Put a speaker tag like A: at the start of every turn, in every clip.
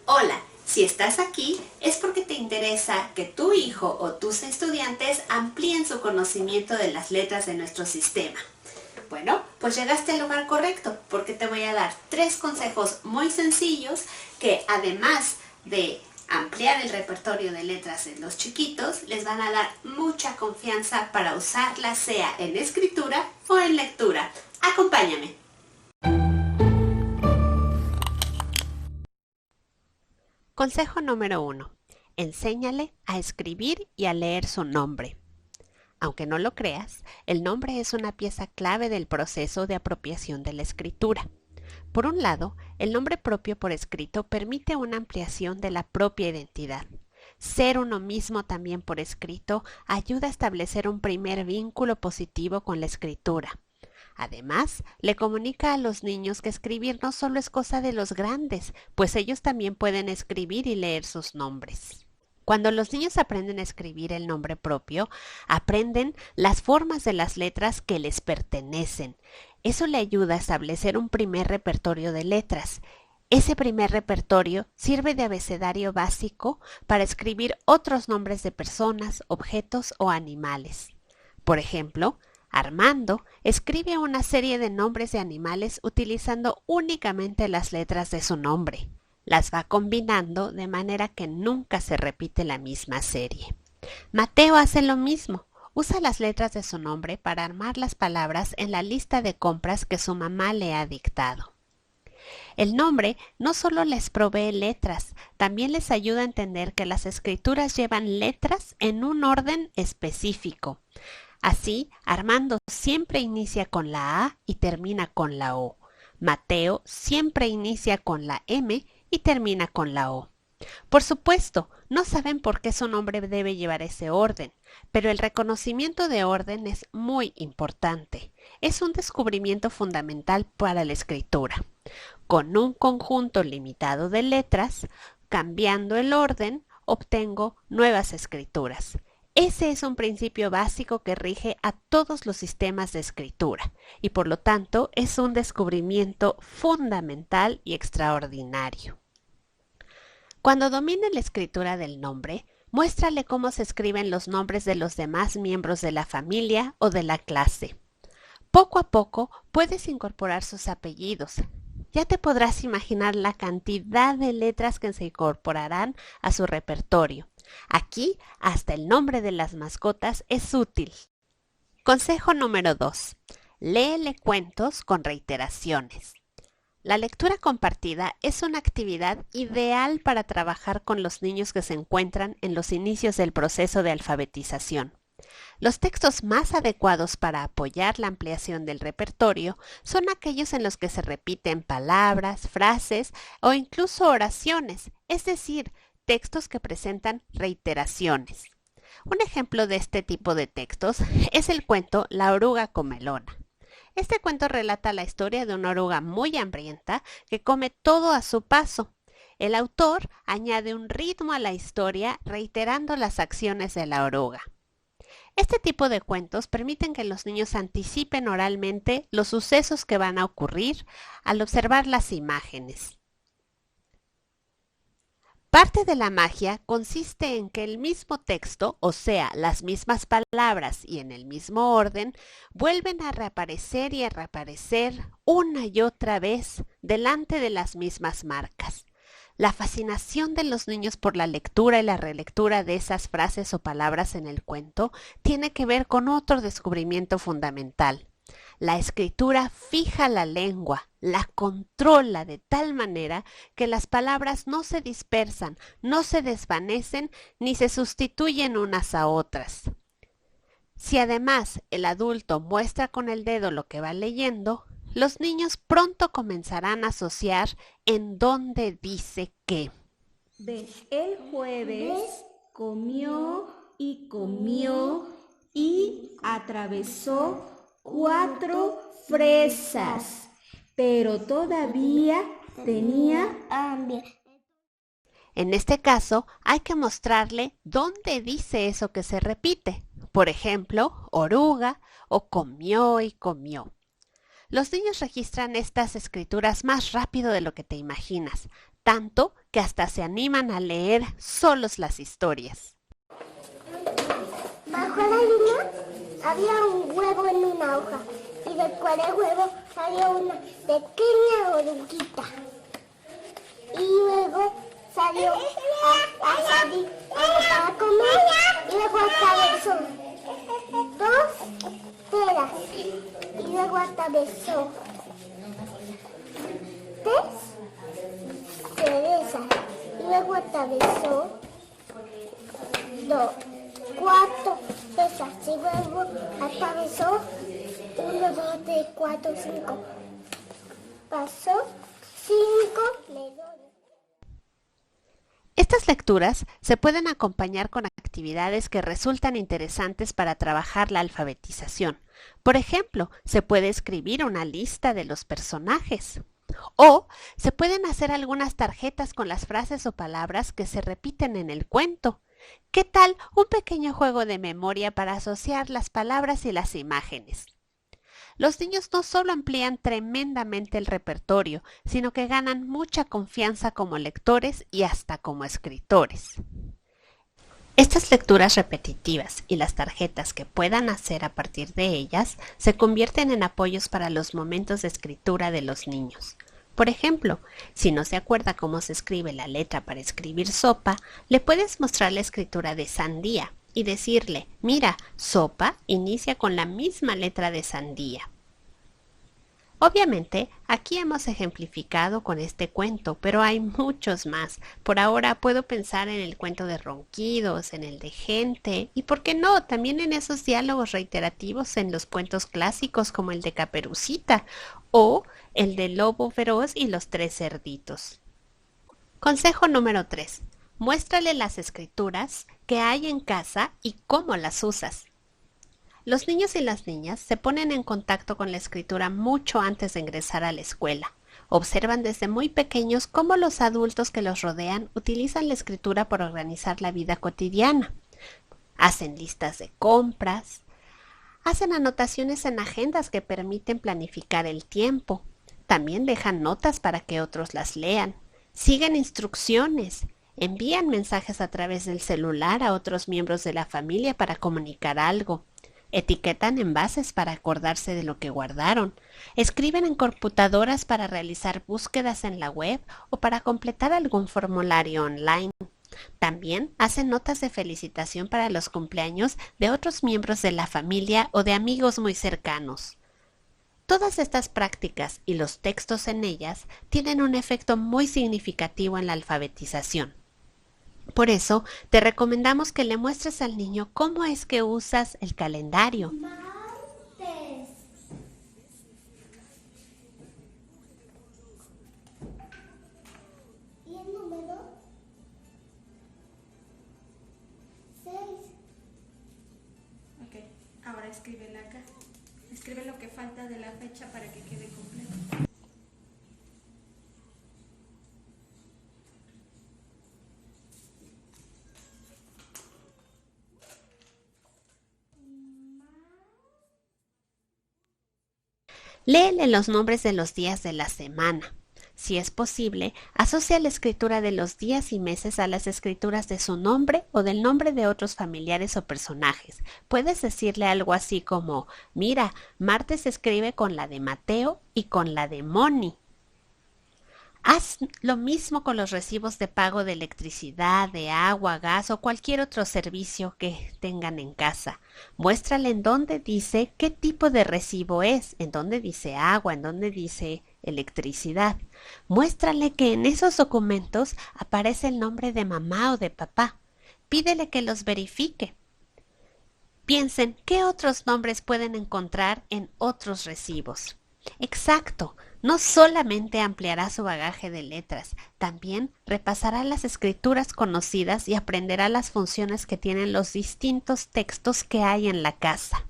A: Hola, si estás aquí es porque te interesa que tu hijo o tus estudiantes amplíen su conocimiento de las letras de nuestro sistema. Bueno, pues llegaste al lugar correcto porque te voy a dar 3 consejos muy sencillos que además de ampliar el repertorio de letras de los chiquitos, les van a dar mucha confianza para usarlas sea en escritura o en lectura. Acompáñame. Consejo número 1. Enséñale a escribir y a leer su nombre. Aunque no lo creas, el nombre es una pieza clave del proceso de apropiación de la escritura. Por un lado, el nombre propio por escrito permite una ampliación de la propia identidad. Ser uno mismo también por escrito ayuda a establecer un primer vínculo positivo con la escritura. Además, le comunica a los niños que escribir no solo es cosa de los grandes, pues ellos también pueden escribir y leer sus nombres. Cuando los niños aprenden a escribir el nombre propio, aprenden las formas de las letras que les pertenecen. Eso le ayuda a establecer un primer repertorio de letras. Ese primer repertorio sirve de abecedario básico para escribir otros nombres de personas, objetos o animales. Por ejemplo, Armando escribe una serie de nombres de animales utilizando únicamente las letras de su nombre. Las va combinando de manera que nunca se repite la misma serie. Mateo hace lo mismo. Usa las letras de su nombre para armar las palabras en la lista de compras que su mamá le ha dictado. El nombre no solo les provee letras, también les ayuda a entender que las escrituras llevan letras en un orden específico. Así, Armando siempre inicia con la A y termina con la O. Mateo siempre inicia con la M y termina con la O. Por supuesto, no saben por qué su nombre debe llevar ese orden, pero el reconocimiento de orden es muy importante. Es un descubrimiento fundamental para la escritura. Con un conjunto limitado de letras, cambiando el orden, obtengo nuevas escrituras. Ese es un principio básico que rige a todos los sistemas de escritura y por lo tanto es un descubrimiento fundamental y extraordinario. Cuando domine la escritura del nombre, muéstrale cómo se escriben los nombres de los demás miembros de la familia o de la clase. Poco a poco puedes incorporar sus apellidos. Ya te podrás imaginar la cantidad de letras que se incorporarán a su repertorio. Aquí hasta el nombre de las mascotas es útil. Consejo número 2. Léele cuentos con reiteraciones. La lectura compartida es una actividad ideal para trabajar con los niños que se encuentran en los inicios del proceso de alfabetización. Los textos más adecuados para apoyar la ampliación del repertorio son aquellos en los que se repiten palabras, frases o incluso oraciones, es decir, textos que presentan reiteraciones. Un ejemplo de este tipo de textos es el cuento La oruga comelona. Este cuento relata la historia de una oruga muy hambrienta que come todo a su paso. El autor añade un ritmo a la historia reiterando las acciones de la oruga. Este tipo de cuentos permiten que los niños anticipen oralmente los sucesos que van a ocurrir al observar las imágenes. Parte de la magia consiste en que el mismo texto, o sea, las mismas palabras y en el mismo orden, vuelven a reaparecer y a reaparecer una y otra vez delante de las mismas marcas. La fascinación de los niños por la lectura y la relectura de esas frases o palabras en el cuento tiene que ver con otro descubrimiento fundamental. La escritura fija la lengua, la controla de tal manera que las palabras no se dispersan, no se desvanecen ni se sustituyen unas a otras. Si además el adulto muestra con el dedo lo que va leyendo, los niños pronto comenzarán a asociar en dónde dice qué.
B: El jueves comió y comió y atravesó 4 fresas, pero todavía tenía hambre.
A: En este caso, hay que mostrarle dónde dice eso que se repite. Por ejemplo, oruga o comió y comió. Los niños registran estas escrituras más rápido de lo que te imaginas. tanto que hasta se animan a leer solos las historias.
C: Bajo la luna había un huevo en una hoja y después del huevo salió una pequeña oruguita. Y luego salió a salir para comer y luego atravesó 2 peras y luego atravesó 3 cerezas y luego atravesó 4 fresas y luego atravesó 1, 2, 3, 4, 5. Pasó 5 melones.
A: Estas lecturas se pueden acompañar con actividades que resultan interesantes para trabajar la alfabetización. Por ejemplo, se puede escribir una lista de los personajes. O se pueden hacer algunas tarjetas con las frases o palabras que se repiten en el cuento. ¿Qué tal un pequeño juego de memoria para asociar las palabras y las imágenes? Los niños no solo amplían tremendamente el repertorio, sino que ganan mucha confianza como lectores y hasta como escritores. Estas lecturas repetitivas y las tarjetas que puedan hacer a partir de ellas se convierten en apoyos para los momentos de escritura de los niños. Por ejemplo, si no se acuerda cómo se escribe la letra para escribir sopa, le puedes mostrar la escritura de sandía y decirle, mira, sopa inicia con la misma letra de sandía. Obviamente, aquí hemos ejemplificado con este cuento, pero hay muchos más. Por ahora puedo pensar en el cuento de Ronquidos, en el de Gente, y por qué no, también en esos diálogos reiterativos en los cuentos clásicos como el de Caperucita, o el de Lobo Feroz y los 3 cerditos. Consejo número 3. Muéstrale las escrituras que hay en casa y cómo las usas. Los niños y las niñas se ponen en contacto con la escritura mucho antes de ingresar a la escuela. Observan desde muy pequeños cómo los adultos que los rodean utilizan la escritura para organizar la vida cotidiana. Hacen listas de compras, hacen anotaciones en agendas que permiten planificar el tiempo. También dejan notas para que otros las lean. Siguen instrucciones. Envían mensajes a través del celular a otros miembros de la familia para comunicar algo. Etiquetan envases para acordarse de lo que guardaron. Escriben en computadoras para realizar búsquedas en la web o para completar algún formulario online. También hacen notas de felicitación para los cumpleaños de otros miembros de la familia o de amigos muy cercanos. Todas estas prácticas y los textos en ellas tienen un efecto muy significativo en la alfabetización. Por eso, te recomendamos que le muestres al niño cómo es que usas el calendario.
C: Martes. ¿Y el número? 6.
B: Ok, ahora escríbela acá. Escribe lo que falta de la fecha para que quede completo.
A: Léele los nombres de los días de la semana. Si es posible, asocia la escritura de los días y meses a las escrituras de su nombre o del nombre de otros familiares o personajes. Puedes decirle algo así como, mira, Martes se escribe con la de Mateo y con la de Moni. Haz lo mismo con los recibos de pago de electricidad, de agua, gas o cualquier otro servicio que tengan en casa. Muéstrale en dónde dice qué tipo de recibo es, en dónde dice agua, en dónde dice electricidad. Muéstrale que en esos documentos aparece el nombre de mamá o de papá. Pídele que los verifique. Piensen qué otros nombres pueden encontrar en otros recibos. Exacto. No solamente ampliará su bagaje de letras, también repasará las escrituras conocidas y aprenderá las funciones que tienen los distintos textos que hay en la casa.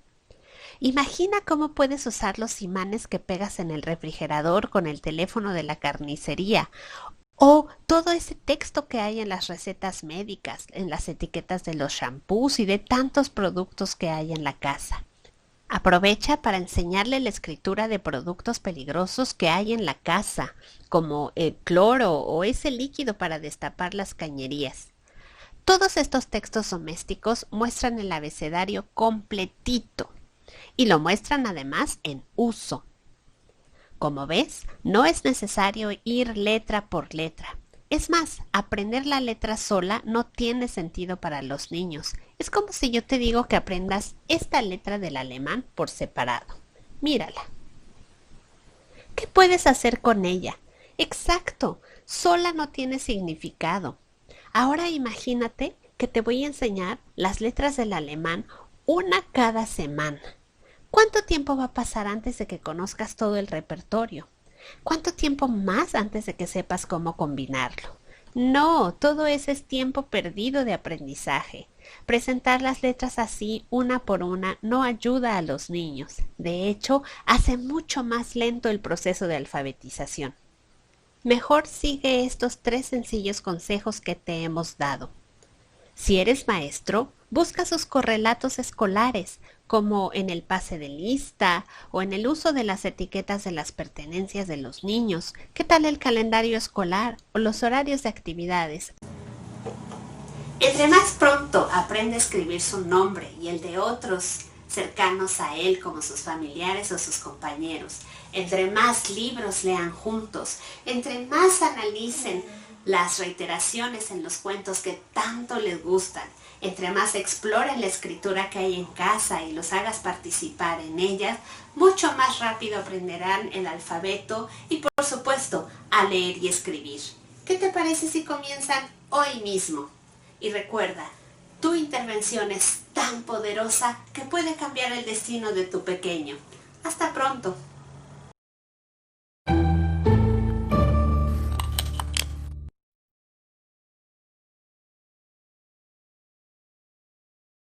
A: Imagina cómo puedes usar los imanes que pegas en el refrigerador con el teléfono de la carnicería, o todo ese texto que hay en las recetas médicas, en las etiquetas de los shampoos y de tantos productos que hay en la casa. Aprovecha para enseñarle la escritura de productos peligrosos que hay en la casa, como el cloro o ese líquido para destapar las cañerías. Todos estos textos domésticos muestran el abecedario completito y lo muestran además en uso. Como ves, no es necesario ir letra por letra. Es más, aprender la letra sola no tiene sentido para los niños. Es como si yo te digo que aprendas esta letra del alemán por separado. Mírala. ¿Qué puedes hacer con ella? Exacto, sola no tiene significado. Ahora imagínate que te voy a enseñar las letras del alemán una cada semana. ¿Cuánto tiempo va a pasar antes de que conozcas todo el repertorio? ¿Cuánto tiempo más antes de que sepas cómo combinarlo? No, todo ese es tiempo perdido de aprendizaje. Presentar las letras así, una por una, no ayuda a los niños. De hecho, hace mucho más lento el proceso de alfabetización. Mejor sigue estos 3 sencillos consejos que te hemos dado. Si eres maestro, busca sus correlatos escolares, como en el pase de lista o en el uso de las etiquetas de las pertenencias de los niños. ¿Qué tal el calendario escolar o los horarios de actividades? Entre más pronto aprende a escribir su nombre y el de otros cercanos a él, como sus familiares o sus compañeros, entre más libros lean juntos, entre más analicen las reiteraciones en los cuentos que tanto les gustan, entre más exploren la escritura que hay en casa y los hagas participar en ellas, mucho más rápido aprenderán el alfabeto y, por supuesto, a leer y escribir. ¿Qué te parece si comienzan hoy mismo? Y recuerda, tu intervención es tan poderosa que puede cambiar el destino de tu pequeño. Hasta pronto.